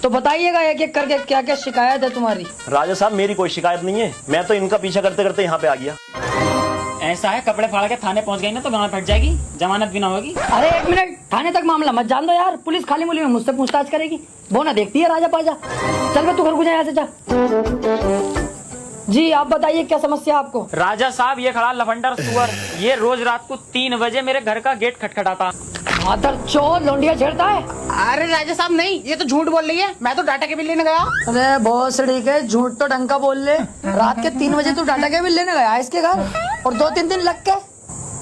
तो बताइएगा एक एक करके क्या क्या शिकायत है तुम्हारी। राजा साहब मेरी कोई शिकायत नहीं है, मैं तो इनका पीछा करते करते यहाँ पे आ गया। ऐसा है, कपड़े फाड़ के थाने पहुंच गई ना तो गांव फट जाएगी, जमानत भी ना होगी। अरे एक मिनट, थाने तक मामला मत जान दो यार, पुलिस खाली मुली में मुझसे पूछताछ करेगी। वो ना देखती है राजा पाजा। चल बे तू घर को जा, यहाँ से जा। जी आप बताइए क्या समस्या आपको। राजा साहब ये खड़ा लफंडर सुअर, ये रोज रात को 3 बजे मेरे घर का गेट खटखटाता। मादर चोर लौंडिया छेड़ता है। अरे राजा साहब नहीं, ये तो झूठ बोल रही है, मैं तो डाटा केबल लेने गया। अरे बहुत सड़ी के झूठ तो ढंग का बोल ले। रात के 3 बजे तू डाटा केबल लेने गया इसके घर और 2-3 दिन लग के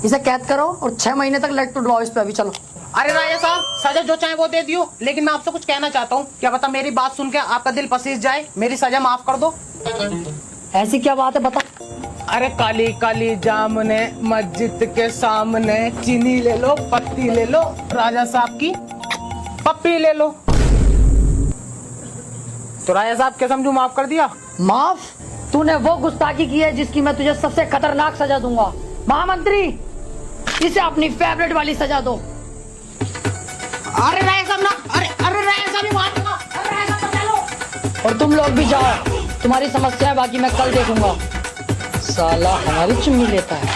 इसे कैद करो और 6 महीने तक लेट टुडवाओ इस पे। अभी चलो। अरे राजा साहब सजा जो चाहे वो दे दियो, लेकिन मैं आपसे कुछ कहना चाहता हूँ। क्या पता मेरी बात सुन के आपका दिल पसीज जाए, मेरी सजा माफ कर दो। ऐसी क्या बात है बता। अरे काली काली जामुने मस्जिद के सामने, चीनी ले लो पत्ती ले लो, राजा साहब की पप्पी ले लो। तो राजा साहब क्या समझू, माफ कर दिया? माफ? तूने वो गुस्ताखी की है जिसकी मैं तुझे सबसे खतरनाक सजा दूंगा। महामंत्री इसे अपनी फेवरेट वाली सजा दो। अरे राजा साहब ना, अरे अरे राजा साहब माफ करो, अरे राजा साहब बचा लो। और तुम लोग भी जाओ, तुम्हारी समस्या है बाकी मैं कल देखूंगा। साला हमारी चुम्मी लेता है।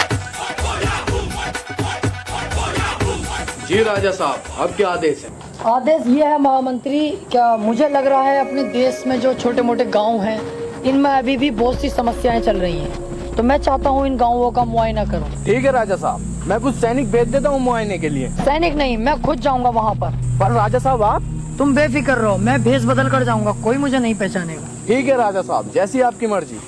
जी राजा साहब, अब क्या आदेश है? आदेश ये है महामंत्री, क्या मुझे लग रहा है अपने देश में जो छोटे मोटे गांव हैं इनमें अभी भी बहुत सी समस्याएं चल रही हैं, तो मैं चाहता हूँ इन गाँवों का मुआयना करूँ। ठीक है राजा साहब, मैं कुछ सैनिक भेज देता हूँ मुआयने के लिए। सैनिक नहीं, मैं खुद जाऊंगा वहाँ पर राजा साहब आप? तुम बेफिक्र रहो, मैं भेष बदल कर जाऊंगा, कोई मुझे नहीं पहचानेगा। ठीक है राजा साहब, जैसी आपकी मर्जी।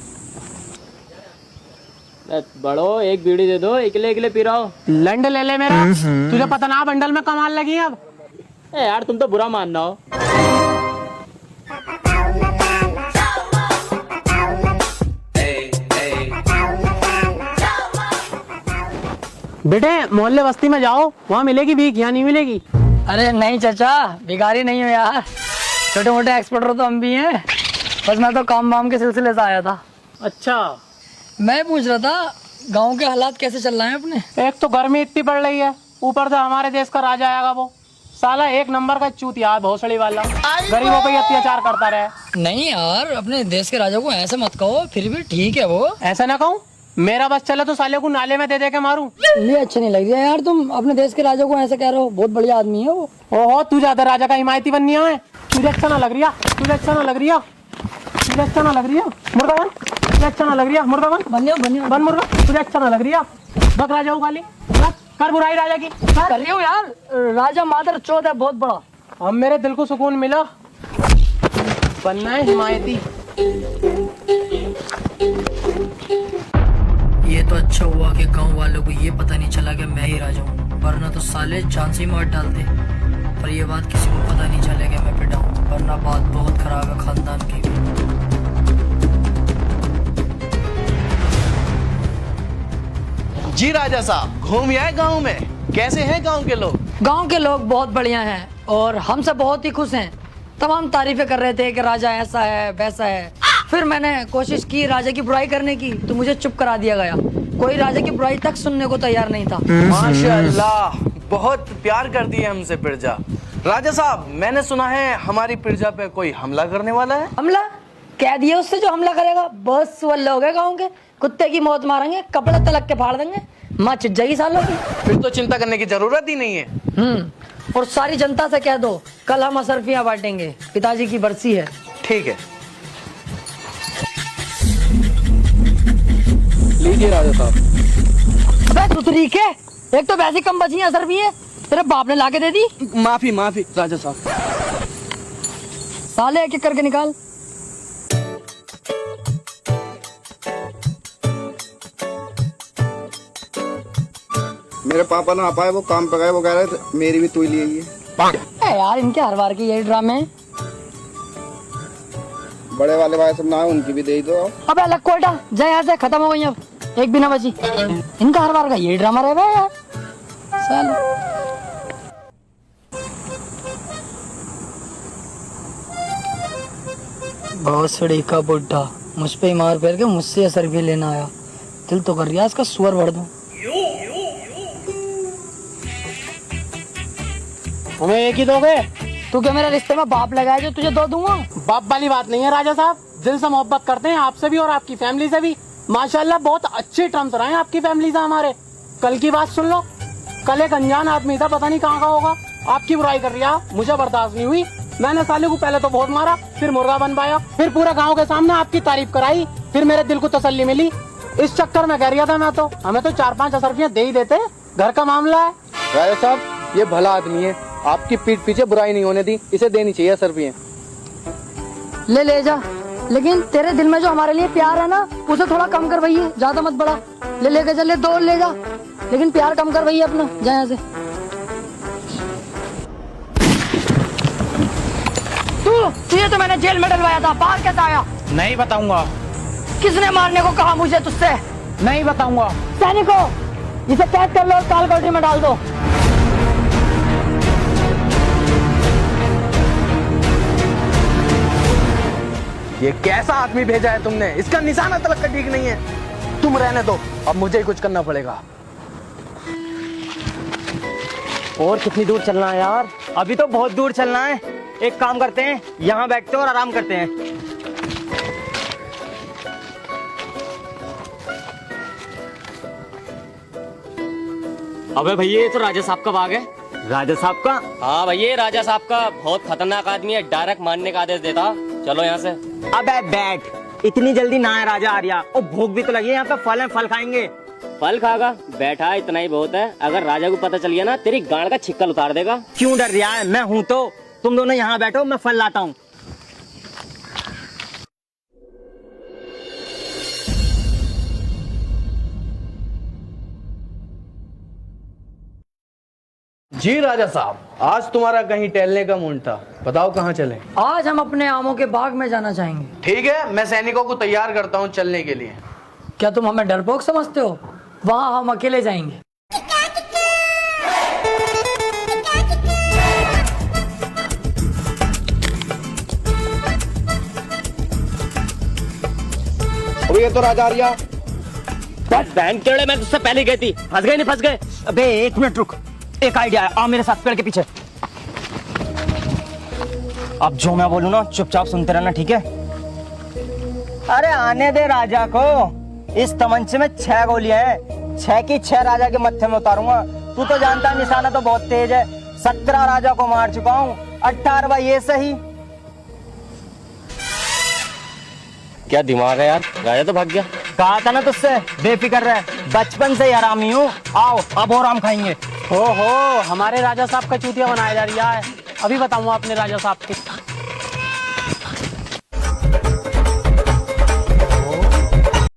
बड़ो एक बीड़ी दे दो, इकले इकले पी रहा हो। लंड ले ले मेरा, तुझे पता ना बंडल में कमाल लगी है अब। यार तुम तो बुरा मानना हो। बेटे मोहल्ले बस्ती में जाओ, वहाँ मिलेगी भीख, यहाँ नहीं मिलेगी। अरे नहीं चाचा, भिखारी नहीं हो यार, छोटे मोटे एक्सपर्टर तो हम भी हैं। बस मैं तो काम वाम के सिलसिले से आया था। अच्छा, मैं पूछ रहा था गांव के हालात कैसे चल रहे हैं अपने। एक तो गर्मी इतनी पड़ रही है, ऊपर से हमारे देश का राजा आएगा, वो साला 1 नंबर का चूतिया, भोसड़ी वाला, गरीबों पे अत्याचार करता रहे। नहीं यार, अपने देश के राजा को ऐसे मत कहो, फिर भी ठीक है वो। ऐसा ना कहूँ, मेरा बस चले तो साले को नाले में दे दे के मारूं। ये अच्छी नहीं लग रही है यार, तुम अपने देश के राजा को ऐसे कह रहे हो, बहुत बढ़िया आदमी है वो। ओहो, तू ज्यादा राजा का हिमायती बननी है। तुझे अच्छा ना लग रही है, तुझे अच्छा ना लग रही है, तुझे अच्छा ना लग रही है, मुर्गा बन, तुझे अच्छा ना लग रही है, मुर्गा बन, बन मुर्गा, तुझे अच्छा ना लग रही है, बक राजा हूँ खाली, कर बुराई राजा की कर रही हो यार। राजा मादर चौथ है बहुत बड़ा। अब मेरे दिल को सुकून मिला, बनना है हिमायती। ये तो अच्छा हुआ कि गांव वालों को ये पता नहीं चला कि मैं ही राजा हूँ, वरना तो साले जान से ही मार डालते। पर ये बात किसी को पता नहीं चले कि मैं पिटा हूँ, वरना बात बहुत खराब है खानदान की। जी राजा साहब, घूम आए गांव में, कैसे हैं गांव के लोग? गांव के लोग बहुत बढ़िया हैं और हमसे बहुत ही खुश हैं। तमाम तारीफें कर रहे थे कि राजा ऐसा है वैसा है। फिर मैंने कोशिश की राजा की बुराई करने की, तो मुझे चुप करा दिया गया। कोई राजा की बुराई तक सुनने को तैयार नहीं था। माशाअल्लाह, बहुत प्यार करती है हमसे प्रजा। राजा साहब, मैंने सुना है हमारी प्रजा पे कोई हमला करने वाला है। हमला? कह दिए उससे जो हमला करेगा, बस वल्ले हो गए गाँव के, कुत्ते की मौत मारेंगे, कपड़े तलक के फाड़ देंगे, माँ चिट जाएगी सालों की। फिर तो चिंता करने की जरूरत ही नहीं है। और सारी जनता से कह दो कल हम असरफियाँ बांटेंगे, पिताजी की बरसी है। ठीक है। लीजिए राजा साहब। अबे सुतरी के, एक तो वैसे कम बची है असरफियाँ, तेरे बाप ने लाके दे दी। माफी माफी राजा साहब। साले एक एक करके निकाल। मेरे पापा ना आ पाए, वो काम पे गए, वो कह रहे थे मेरी भी तू ही लिए। यार इनके हर बार के यही ड्रामे हैं। बड़े वाले भाई सब ना है, उनकी भी दे दो। अबे अलग कोटा जा, यहाँ से खत्म हो गई, अब एक भी ना बची। इनका हर बार का यही ड्रामा रहे भाई यार साले। बहुत सड़ी का बुड्ढा मुझ पे ही मार फेर के मुझसे असर भी लेना आया। दिल तो कर रिया इसका सुअर भर दूं। हमें एक ही दोगे? तू क्या मेरे रिश्ते में बाप लगाया जो तुझे दो दूंगा? बाप वाली बात नहीं है राजा साहब, दिल से मोहब्बत करते हैं आपसे भी और आपकी फैमिली से भी। माशाल्लाह बहुत अच्छे टर्म्स रहे हैं आपकी फैमिली से हमारे। कल की बात सुन लो, कल एक अनजान आदमी था, पता नहीं कहाँ का होगा, आपकी बुराई कर रहा, मुझे बर्दाश्त नहीं हुई। मैंने साले को पहले तो बहुत मारा, फिर मुर्गा बन पाया, फिर पूरे गाँव के सामने आपकी तारीफ कराई, फिर मेरे दिल को तसल्ली मिली। इस चक्कर में कह रहा था मैं तो, हमें तो 4-5 असरफियाँ दे ही देते, घर का मामला है। राजा साहब ये भला आदमी है, आपकी पीठ पीछे बुराई नहीं होने दी, इसे देनी चाहिए सरफियाँ। ले जा, लेकिन तेरे दिल में जो हमारे लिए प्यार है ना, उसे थोड़ा कम कर भैया, ज्यादा मत बढ़ा। लेके चल, ले 2 ले जा, लेकिन प्यार कम कर भैया अपना, जा यहाँ से। तुझे तो मैंने जेल में डलवाया था, बाहर कैसे आया? नहीं बताऊंगा। किसने मारने को कहा मुझे तुझसे? नहीं बताऊंगा। सैनिकों, इसे कैद कर लो और काल कोठरी में डाल दो। ये कैसा आदमी भेजा है तुमने, इसका निशाना तलक का ठीक नहीं है। तुम रहने दो, अब मुझे ही कुछ करना पड़ेगा। और कितनी दूर चलना है यार? अभी तो बहुत दूर चलना है। एक काम करते हैं, यहाँ बैठते हैं और आराम करते हैं। अबे भैया ये तो राजा साहब का बाग है। राजा साहब का? हाँ भैया राजा साहब का बहुत खतरनाक आदमी है, डायरेक्ट मारने का आदेश देता। चलो यहाँ से। अबे बैठ, इतनी जल्दी ना है राजा आर्या, और भूख भी तो लगी है, यहाँ पे फल है, फल खाएंगे। फल खागा? बैठा इतना ही बहुत है, अगर राजा को पता चल गया ना तेरी गांड का छिक्कल उतार देगा। क्यों डर रहा है? मैं हूँ तो। तुम दोनों यहाँ बैठो, मैं फल लाता हूँ। जी राजा साहब, आज तुम्हारा कहीं टहलने का मूड था, बताओ कहाँ चलें? आज हम अपने आमों के बाग में जाना चाहेंगे। ठीक है, मैं सैनिकों को तैयार करता हूँ चलने के लिए। क्या तुम हमें डरपोक समझते हो? वहाँ हम अकेले जाएंगे। अबे ये तो राजा आर्या। बहन केड़े, मैं तुझसे पहले गई थी। फंस गए नहीं फंस गए? अबे 1 मिनट रुक, एक आइडिया है, आ मेरे साथ पेड़ के पीछे। अब जो मैं बोलूँ ना चुपचाप सुनते रहना, ठीक है? अरे आने दे राजा को, इस तमंचे में 6 गोलियां हैं, 6 की 6 राजा के मत्थे में उतारूंगा। तू तो जानता है निशाना तो बहुत तेज है, 17 राजा को मार चुका हूँ, 18वां ये सही। क्या दिमाग है यार, राजा तो भाग गया। कहा था ना तुझसे, बेफिक्र रह, बचपन से ही आरामी हूँ। आओ अब और आम खाएंगे। हो हमारे राजा साहब का चूतिया बनाया जा रहा है, अभी बताऊंगा अपने राजा साहब की।